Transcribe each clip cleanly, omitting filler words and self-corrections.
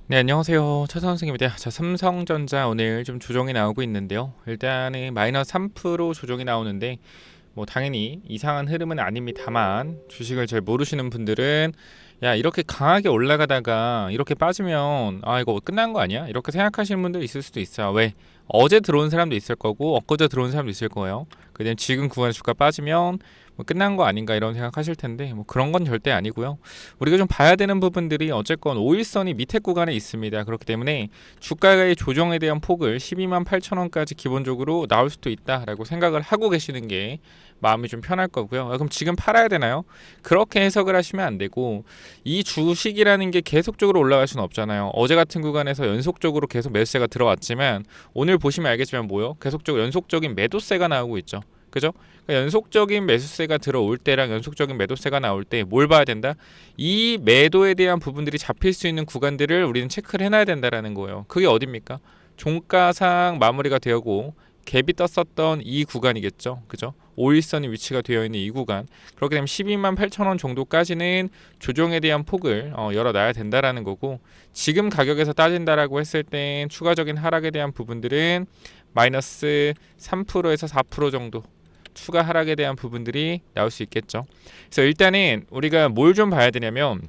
네, 안녕하세요. 차선생입니다. 자, 삼성전자 오늘 좀 조정이 나오고 있는데요. 일단은 마이너스 3% 조정이 나오는데 뭐 당연히 이상한 흐름은 아닙니다만 주식을 잘 모르시는 분들은 야, 이렇게 강하게 올라가다가 이렇게 빠지면 아, 이거 끝난 거 아니야? 이렇게 생각하시는 분들 있을 수도 있어요. 왜? 어제 들어온 사람도 있을 거고 엊그제 들어온 사람도 있을 거예요. 그냥 지금 구간에 주가 빠지면 뭐 끝난 거 아닌가 이런 생각하실 텐데 뭐 그런 건 절대 아니고요. 우리가 좀 봐야 되는 부분들이 어쨌건 5일선이 밑에 구간에 있습니다. 그렇기 때문에 주가의 조정에 대한 폭을 12만 8천 원까지 기본적으로 나올 수도 있다라고 생각을 하고 계시는 게 마음이 좀 편할 거고요. 그럼 지금 팔아야 되나요? 그렇게 해석을 하시면 안 되고 이 주식이라는 게 계속적으로 올라갈 수는 없잖아요. 어제 같은 구간에서 연속적으로 계속 매수세가 들어왔지만 오늘 보시면 알겠지만 뭐요? 계속적으로 연속적인 매도세가 나오고 있죠. 그죠? 그러니까 연속적인 매수세가 들어올 때랑 연속적인 매도세가 나올 때 뭘 봐야 된다? 이 매도에 대한 부분들이 잡힐 수 있는 구간들을 우리는 체크를 해놔야 된다라는 거예요. 그게 어딥니까? 종가상 마무리가 되고 갭이 떴었던 이 구간이겠죠. 그죠? 5일선이 위치가 되어 있는 이 구간. 그렇게 되면 12만 8천 원 정도까지는 조정에 대한 폭을 열어놔야 된다라는 거고 지금 가격에서 따진다라고 했을 땐 추가적인 하락에 대한 부분들은 마이너스 3%에서 4% 정도 추가 하락에 대한 부분들이 나올 수 있겠죠. 그래서 일단은 우리가 뭘 좀 봐야 되냐면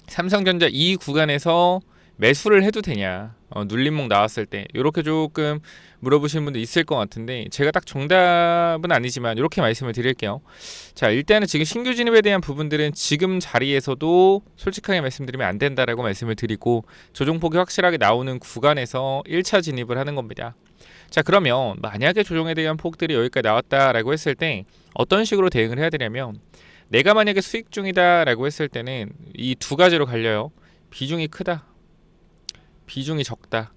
삼성전자 이 구간에서 매수를 해도 되냐 눌림목 나왔을 때 이렇게 조금 물어보시는 분도 있을 것 같은데 제가 딱 정답은 아니지만 이렇게 말씀을 드릴게요. 자, 일단은 지금 신규 진입에 대한 부분들은 지금 자리에서도 솔직하게 말씀드리면 안 된다라고 말씀을 드리고 조정폭이 확실하게 나오는 구간에서 1차 진입을 하는 겁니다. 자, 그러면 만약에 조정에 대한 폭들이 여기까지 나왔다라고 했을 때 어떤 식으로 대응을 해야 되냐면 내가 만약에 수익 중이다라고 했을 때는 이 두 가지로 갈려요. 비중이 크다, 비중이 적다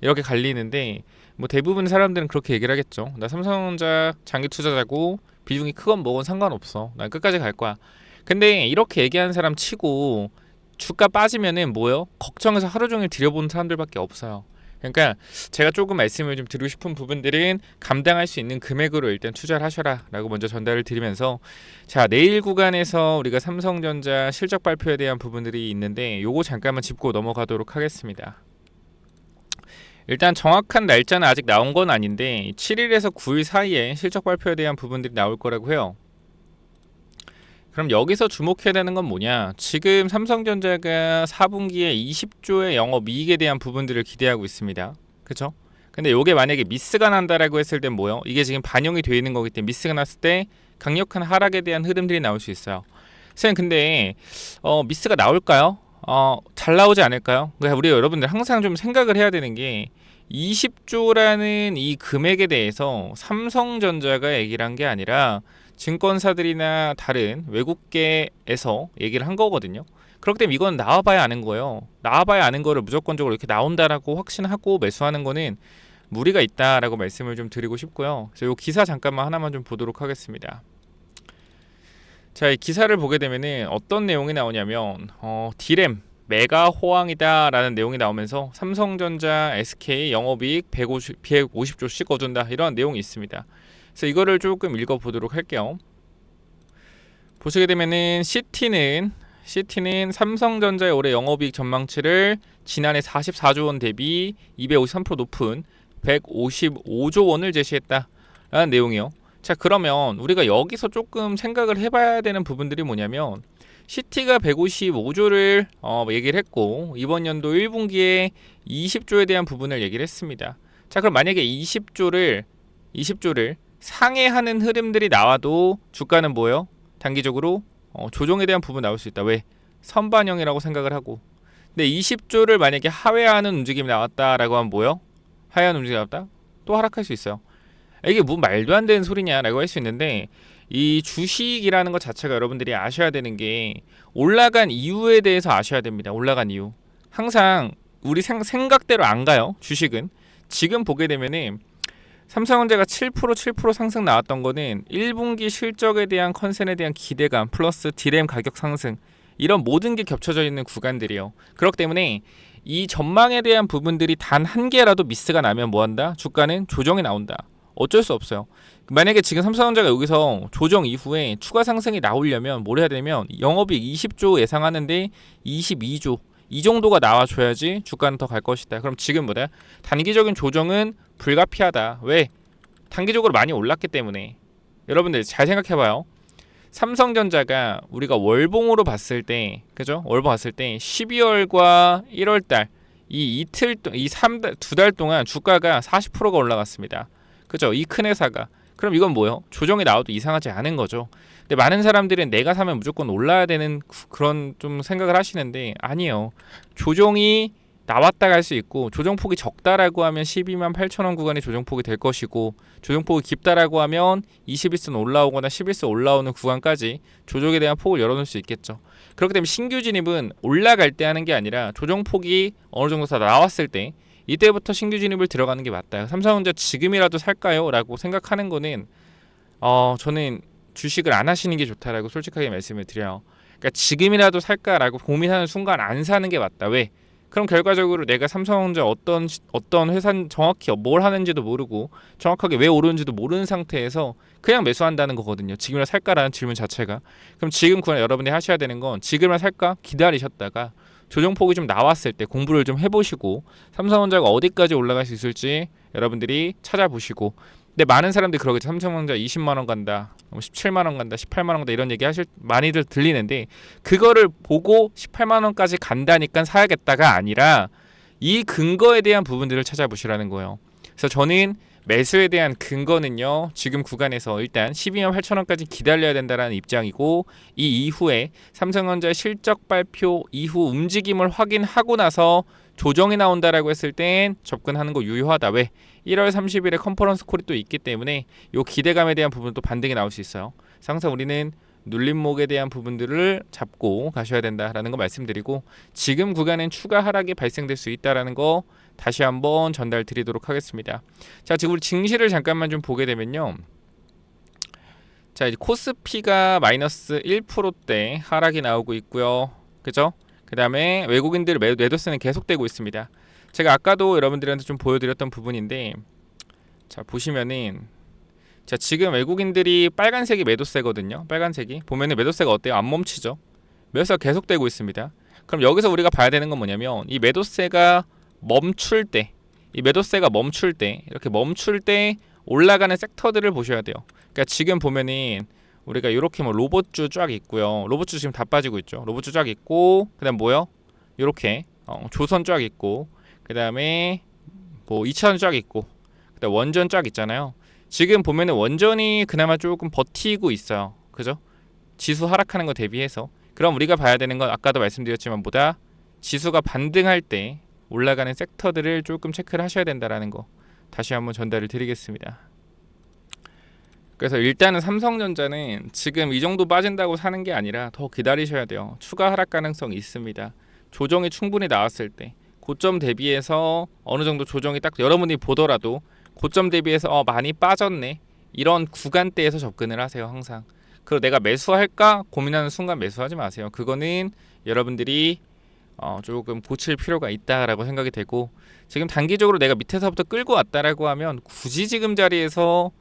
이렇게 갈리는데 뭐 대부분 사람들은 그렇게 얘기를 하겠죠. 나 삼성전자 장기 투자자고 비중이 크건 뭐건 상관없어. 난 끝까지 갈 거야. 근데 이렇게 얘기하는 사람 치고 주가 빠지면은 뭐요? 걱정해서 하루 종일 들여보는 사람들밖에 없어요. 그러니까 제가 조금 말씀을 좀 드리고 싶은 부분들은 감당할 수 있는 금액으로 일단 투자를 하셔라 라고 먼저 전달을 드리면서 자, 내일 구간에서 우리가 삼성전자 실적 발표에 대한 부분들이 있는데 요거 잠깐만 짚고 넘어가도록 하겠습니다. 일단 정확한 날짜는 아직 나온 건 아닌데 7일에서 9일 사이에 실적 발표에 대한 부분들이 나올 거라고 해요. 그럼 여기서 주목해야 되는 건 뭐냐? 지금 삼성전자가 4분기에 20조의 영업이익에 대한 부분들을 기대하고 있습니다. 그쵸? 근데 이게 만약에 미스가 난다라고 했을 땐 뭐요? 이게 지금 반영이 되어 있는 거기 때문에 미스가 났을 때 강력한 하락에 대한 흐름들이 나올 수 있어요. 선생님, 근데 미스가 나올까요? 잘 나오지 않을까요? 그러니까 우리 여러분들 항상 좀 생각을 해야 되는 게 20조라는 이 금액에 대해서 삼성전자가 얘기를 한 게 아니라 증권사들이나 다른 외국계에서 얘기를 한 거거든요. 그렇기 때문에 이건 나와봐야 아는 거예요. 나와봐야 아는 거를 무조건적으로 이렇게 나온다라고 확신하고 매수하는 거는 무리가 있다라고 말씀을 좀 드리고 싶고요. 그래서 이 기사 잠깐만 하나만 좀 보도록 하겠습니다. 자, 이 기사를 보게 되면은 어떤 내용이 나오냐면 디램 메가 호황이다라는 내용이 나오면서 삼성전자, SK 영업이익 150조씩 거둔다 이런 내용이 있습니다. 그래서 이거를 조금 읽어보도록 할게요. 보시게 되면은 CT는 삼성전자의 올해 영업이익 전망치를 지난해 44조 원 대비 253% 높은 155조 원을 제시했다라는 내용이요. 자, 그러면 우리가 여기서 조금 생각을 해봐야 되는 부분들이 뭐냐면 CT가 155조를 얘기를 했고 이번 연도 1분기에 20조에 대한 부분을 얘기를 했습니다. 자, 그럼 만약에 20조를 상회하는 흐름들이 나와도 주가는 뭐예요? 단기적으로 조정에 대한 부분 나올 수 있다. 왜? 선반영이라고 생각을 하고. 근데 20조를 만약에 하회하는 움직임이 나왔다라고 하면 뭐예요? 하회하는 움직임이 나왔다? 또 하락할 수 있어요. 이게 뭐 말도 안 되는 소리냐라고 할 수 있는데 이 주식이라는 것 자체가 여러분들이 아셔야 되는 게 올라간 이유에 대해서 아셔야 됩니다. 올라간 이유. 항상 우리 생각대로 안 가요. 주식은. 지금 보게 되면은 삼성전자가 7% 상승 나왔던 거는 1분기 실적에 대한 컨센에 대한 기대감 플러스 디램 가격 상승 이런 모든 게 겹쳐져 있는 구간들이에요. 그렇기 때문에 이 전망에 대한 부분들이 단 한 개라도 미스가 나면 뭐한다? 주가는 조정이 나온다. 어쩔 수 없어요. 만약에 지금 삼성전자가 여기서 조정 이후에 추가 상승이 나오려면 뭘 해야 되면 영업이익 20조 예상하는데 22조 이 정도가 나와줘야지 주가는 더 갈 것이다. 그럼 지금보다 단기적인 조정은 불가피하다. 왜? 단기적으로 많이 올랐기 때문에. 여러분들 잘 생각해봐요. 삼성전자가 우리가 월봉으로 봤을 때, 그죠? 월봉 봤을 때 12월과 1월달 이 이틀 두 달 동안 주가가 40%가 올라갔습니다. 그죠? 이 큰 회사가. 그럼 이건 뭐예요? 조정이 나와도 이상하지 않은 거죠. 근데 많은 사람들은 내가 사면 무조건 올라야 되는 그런 좀 생각을 하시는데 아니에요. 조정이 나왔다 갈 수 있고 조정폭이 적다라고 하면 12만 8천 원 구간이 조정폭이 될 것이고 조정폭이 깊다라고 하면 21선 올라오거나 11선 올라오는 구간까지 조정에 대한 폭을 열어놓을 수 있겠죠. 그렇기 때문에 신규 진입은 올라갈 때 하는 게 아니라 조정폭이 어느 정도 다 나왔을 때 이때부터 신규 진입을 들어가는 게 맞다. 삼성전자 지금이라도 살까요? 라고 생각하는 거는 저는 주식을 안 하시는 게 좋다라고 솔직하게 말씀을 드려요. 그러니까 지금이라도 살까라고 고민하는 순간 안 사는 게 맞다. 왜? 그럼 결과적으로 내가 삼성전자 어떤 회사 정확히 뭘 하는지도 모르고 정확하게 왜 오르는지도 모르는 상태에서 그냥 매수한다는 거거든요. 지금이라 살까라는 질문 자체가. 그럼 지금 그냥 여러분이 하셔야 되는 건 지금이라 살까 기다리셨다가 조정폭이 좀 나왔을 때 공부를 좀 해보시고 삼성전자가 어디까지 올라갈 수 있을지 여러분들이 찾아보시고. 근데 많은 사람들이 그러겠죠. 삼성전자 20만 원 간다, 17만 원 간다, 18만 원 간다 이런 얘기 하실 많이들 들리는데 그거를 보고 18만 원까지 간다니까 사야겠다가 아니라 이 근거에 대한 부분들을 찾아보시라는 거예요. 그래서 저는 매수에 대한 근거는요. 지금 구간에서 일단 12만 8천 원까지 기다려야 된다는 입장이고 이 이후에 삼성전자 실적 발표 이후 움직임을 확인하고 나서 조정이 나온다라고 했을 땐 접근하는 거 유효하다. 왜? 1월 30일에 컨퍼런스 콜이 또 있기 때문에 요 기대감에 대한 부분도 반등이 나올 수 있어요. 항상 우리는 눌림목에 대한 부분들을 잡고 가셔야 된다라는 거 말씀드리고 지금 구간엔 추가 하락이 발생될 수 있다라는 거 다시 한번 전달 드리도록 하겠습니다. 자, 지금 우리 증시를 잠깐만 좀 보게 되면요. 자, 이제 코스피가 마이너스 1%대 하락이 나오고 있고요. 그죠? 그 다음에 외국인들 매도세는 계속되고 있습니다. 제가 아까도 여러분들한테 좀 보여드렸던 부분인데 자 보시면은 자 지금 외국인들이 빨간색이 매도세거든요. 빨간색이 보면은 매도세가 어때요? 안 멈추죠. 매도세가 계속되고 있습니다. 그럼 여기서 우리가 봐야 되는 건 뭐냐면 이 매도세가 멈출 때 이 매도세가 멈출 때 이렇게 멈출 때 올라가는 섹터들을 보셔야 돼요. 그러니까 지금 보면은 우리가 이렇게 뭐 로봇주 쫙 있고요. 로봇주 지금 다 빠지고 있죠. 로봇주 쫙 있고 그다음 뭐요? 이렇게 조선 쫙 있고 그다음에 뭐 2차전 쫙 있고 그다음 원전 쫙 있잖아요. 지금 보면은 원전이 그나마 조금 버티고 있어요. 그죠? 지수 하락하는 거 대비해서. 그럼 우리가 봐야 되는 건 아까도 말씀드렸지만 보다 지수가 반등할 때 올라가는 섹터들을 조금 체크를 하셔야 된다라는 거 다시 한번 전달을 드리겠습니다. 그래서 일단은 삼성전자는 지금 이 정도 빠진다고 사는 게 아니라 더 기다리셔야 돼요. 추가 하락 가능성이 있습니다. 조정이 충분히 나왔을 때 고점 대비해서 어느 정도 조정이 딱 여러분이 보더라도 고점 대비해서 많이 빠졌네 이런 구간대에서 접근을 하세요. 항상. 그리고 내가 매수할까 고민하는 순간 매수하지 마세요. 그거는 여러분들이 조금 고칠 필요가 있다라고 생각이 되고 지금 단기적으로 내가 밑에서부터 끌고 왔다라고 하면 굳이 지금 자리에서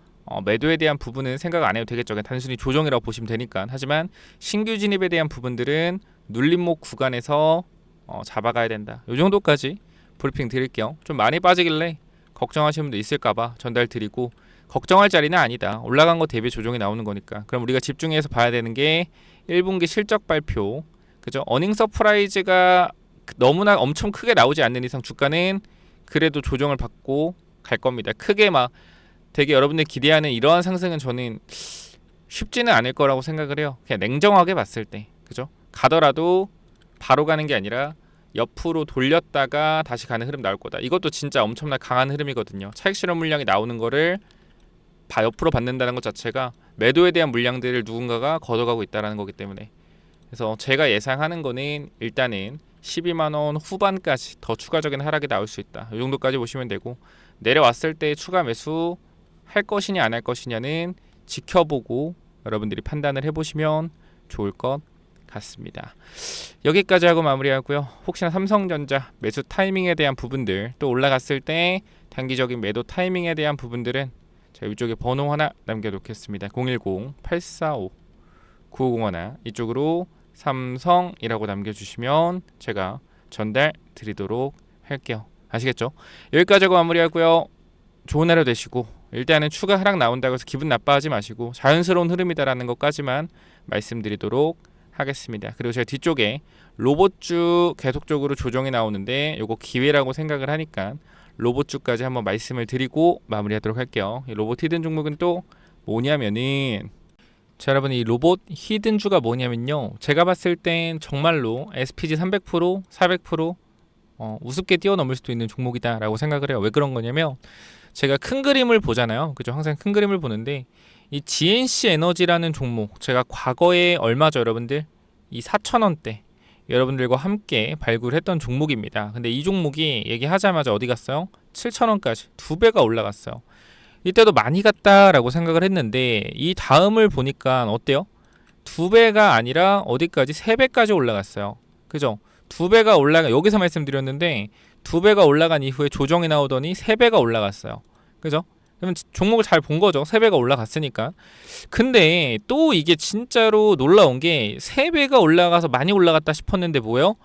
매도에 대한 부분은 생각 안 해도 되겠죠. 그냥 단순히 조정이라고 보시면 되니까. 하지만 신규 진입에 대한 부분들은 눌림목 구간에서 잡아가야 된다. 이 정도까지 브리핑 드릴게요. 좀 많이 빠지길래 걱정하시는 분도 있을까봐 전달 드리고 걱정할 자리는 아니다. 올라간 거 대비 조정이 나오는 거니까. 그럼 우리가 집중해서 봐야 되는 게 1분기 실적 발표, 그죠? 어닝 서프라이즈가 너무나 엄청 크게 나오지 않는 이상 주가는 그래도 조정을 받고 갈 겁니다. 크게 막 되게 여러분들 기대하는 이러한 상승은 저는 쉽지는 않을 거라고 생각을 해요. 그냥 냉정하게 봤을 때, 그죠? 가더라도 바로 가는 게 아니라 옆으로 돌렸다가 다시 가는 흐름 나올 거다. 이것도 진짜 엄청나 강한 흐름이거든요. 차익 실현 물량이 나오는 거를 옆으로 받는다는 것 자체가 매도에 대한 물량들을 누군가가 걷어가고 있다는 거기 때문에 그래서 제가 예상하는 거는 일단은 12만 원 후반까지 더 추가적인 하락이 나올 수 있다. 이 정도까지 보시면 되고 내려왔을 때 추가 매수 할 것이냐 안 할 것이냐는 지켜보고 여러분들이 판단을 해보시면 좋을 것 같습니다. 여기까지 하고 마무리하고요. 혹시나 삼성전자 매수 타이밍에 대한 부분들 또 올라갔을 때 단기적인 매도 타이밍에 대한 부분들은 제가 이쪽에 번호 하나 남겨놓겠습니다. 010-845-9501 이쪽으로 삼성이라고 남겨주시면 제가 전달 드리도록 할게요. 아시겠죠? 여기까지 하고 마무리하고요. 좋은 하루 되시고, 일단은 추가 하락 나온다고 해서 기분 나빠하지 마시고 자연스러운 흐름이다라는 것까지만 말씀드리도록 하겠습니다. 그리고 제가 뒤쪽에 로봇주 계속적으로 조정이 나오는데 요거 기회라고 생각을 하니까 로봇주까지 한번 말씀을 드리고 마무리하도록 할게요. 이 로봇 히든 종목은 또 뭐냐면은, 자 여러분, 이 로봇 히든주가 뭐냐면요, 제가 봤을 땐 정말로 SPG 300%, 400% 우습게 뛰어넘을 수도 있는 종목이다 라고 생각을 해요. 왜 그런 거냐면, 제가 큰 그림을 보잖아요. 그죠? 항상 큰 그림을 보는데, 이 GNC 에너지라는 종목, 제가 과거에 얼마죠 여러분들? 이 4,000원대 여러분들과 함께 발굴했던 종목입니다. 근데 이 종목이 얘기하자마자 어디 갔어요? 7,000원까지 2배가 올라갔어요. 이때도 많이 갔다라고 생각을 했는데, 이 다음을 보니까 어때요? 2배가 아니라 어디까지? 3배까지 올라갔어요. 그죠? 2배가 올라가, 여기서 말씀드렸는데 2배가 올라간 이후에 조정이 나오더니 3배가 올라갔어요. 그죠? 그러면 종목을 잘 본 거죠. 3배가 올라갔으니까. 근데 또 이게 진짜로 놀라운 게, 3배가 올라가서 많이 올라갔다 싶었는데 뭐예요?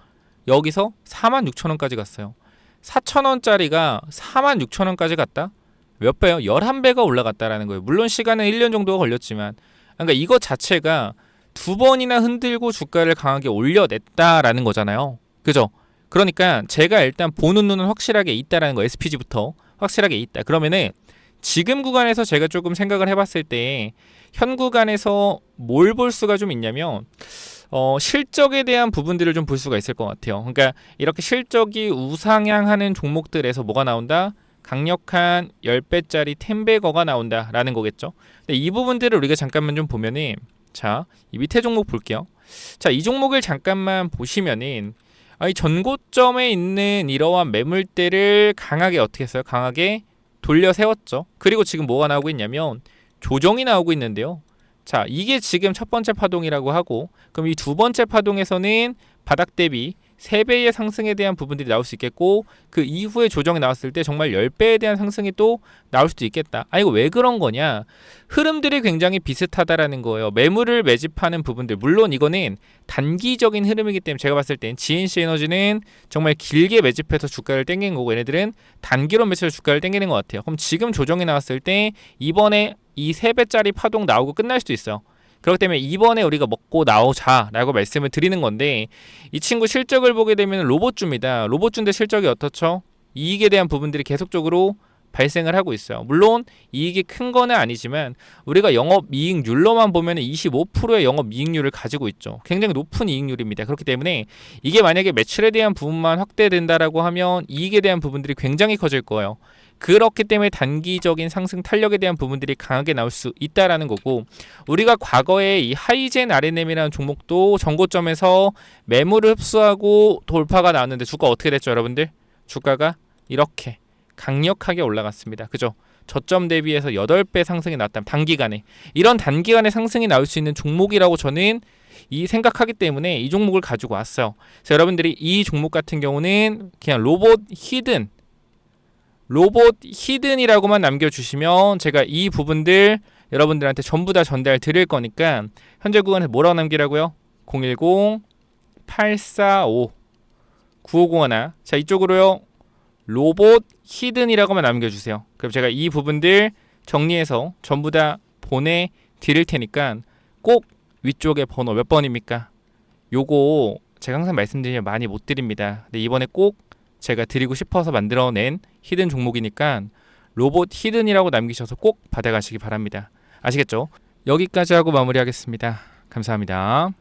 여기서 46,000원까지 갔어요. 4,000원짜리가 46,000원까지 갔다? 몇 배요? 11배가 올라갔다라는 거예요. 물론 시간은 1년 정도가 걸렸지만, 그러니까 이것 자체가 2번이나 흔들고 주가를 강하게 올려냈다라는 거잖아요. 그죠? 그러니까 제가 일단 보는 눈은 확실하게 있다라는 거, SPG부터 확실하게 있다. 그러면은 지금 구간에서 제가 조금 생각을 해봤을 때, 현 구간에서 뭘 볼 수가 좀 있냐면, 실적에 대한 부분들을 좀 볼 수가 있을 것 같아요. 그러니까 이렇게 실적이 우상향하는 종목들에서 뭐가 나온다? 강력한 10배짜리 텐베거가 나온다라는 거겠죠. 근데 이 부분들을 우리가 잠깐만 좀 보면은, 자, 이 밑에 종목 볼게요. 자, 이 종목을 잠깐만 보시면은, 이 전고점에 있는 이러한 매물대를 강하게 어떻게 했어요? 강하게 돌려 세웠죠. 그리고 지금 뭐가 나오고 있냐면 조정이 나오고 있는데요. 자, 이게 지금 첫 번째 파동이라고 하고, 그럼 이 두 번째 파동에서는 바닥 대비 3배의 상승에 대한 부분들이 나올 수 있겠고, 그 이후에 조정이 나왔을 때 정말 10배에 대한 상승이 또 나올 수도 있겠다. 이거 왜 그런 거냐? 흐름들이 굉장히 비슷하다라는 거예요. 매물을 매집하는 부분들, 물론 이거는 단기적인 흐름이기 때문에 제가 봤을 땐 GNC 에너지는 정말 길게 매집해서 주가를 땡긴 거고, 얘네들은 단기로 매집해서 주가를 땡기는 것 같아요. 그럼 지금 조정이 나왔을 때 이번에 이 3배짜리 파동 나오고 끝날 수도 있어요. 그렇기 때문에 이번에 우리가 먹고 나오자라고 말씀을 드리는 건데, 이 친구 실적을 보게 되면 로봇주입니다. 로봇주인데 실적이 어떻죠? 이익에 대한 부분들이 계속적으로 발생을 하고 있어요. 물론 이익이 큰 거는 아니지만 우리가 영업이익률로만 보면 25%의 영업이익률을 가지고 있죠. 굉장히 높은 이익률입니다. 그렇기 때문에 이게 만약에 매출에 대한 부분만 확대된다라고 하면 이익에 대한 부분들이 굉장히 커질 거예요. 그렇기 때문에 단기적인 상승 탄력에 대한 부분들이 강하게 나올 수 있다라는 거고, 우리가 과거에 이 하이젠 RNM이라는 종목도 전고점에서 매물을 흡수하고 돌파가 나왔는데 주가 어떻게 됐죠, 여러분들? 주가가 이렇게 강력하게 올라갔습니다. 그죠? 저점 대비해서 8배 상승이 나왔다면 단기간에, 이런 단기간에 상승이 나올 수 있는 종목이라고 저는 생각하기 때문에 이 종목을 가지고 왔어요. 그래서 여러분들이 이 종목 같은 경우는 그냥 로봇 히든이라고만 남겨주시면 제가 이 부분들 여러분들한테 전부 다 전달 드릴 거니까, 현재 구간에 뭐라고 남기라고요? 010-845-9501. 자, 이쪽으로요, 로봇 히든이라고만 남겨주세요. 그럼 제가 이 부분들 정리해서 전부 다 보내드릴 테니까, 꼭 위쪽에 번호 몇 번입니까? 요거 제가 항상 말씀드리면 많이 못 드립니다. 근데 이번에 꼭 제가 드리고 싶어서 만들어낸 히든 종목이니까 로봇 히든이라고 남기셔서 꼭 받아가시기 바랍니다. 아시겠죠? 여기까지 하고 마무리하겠습니다. 감사합니다.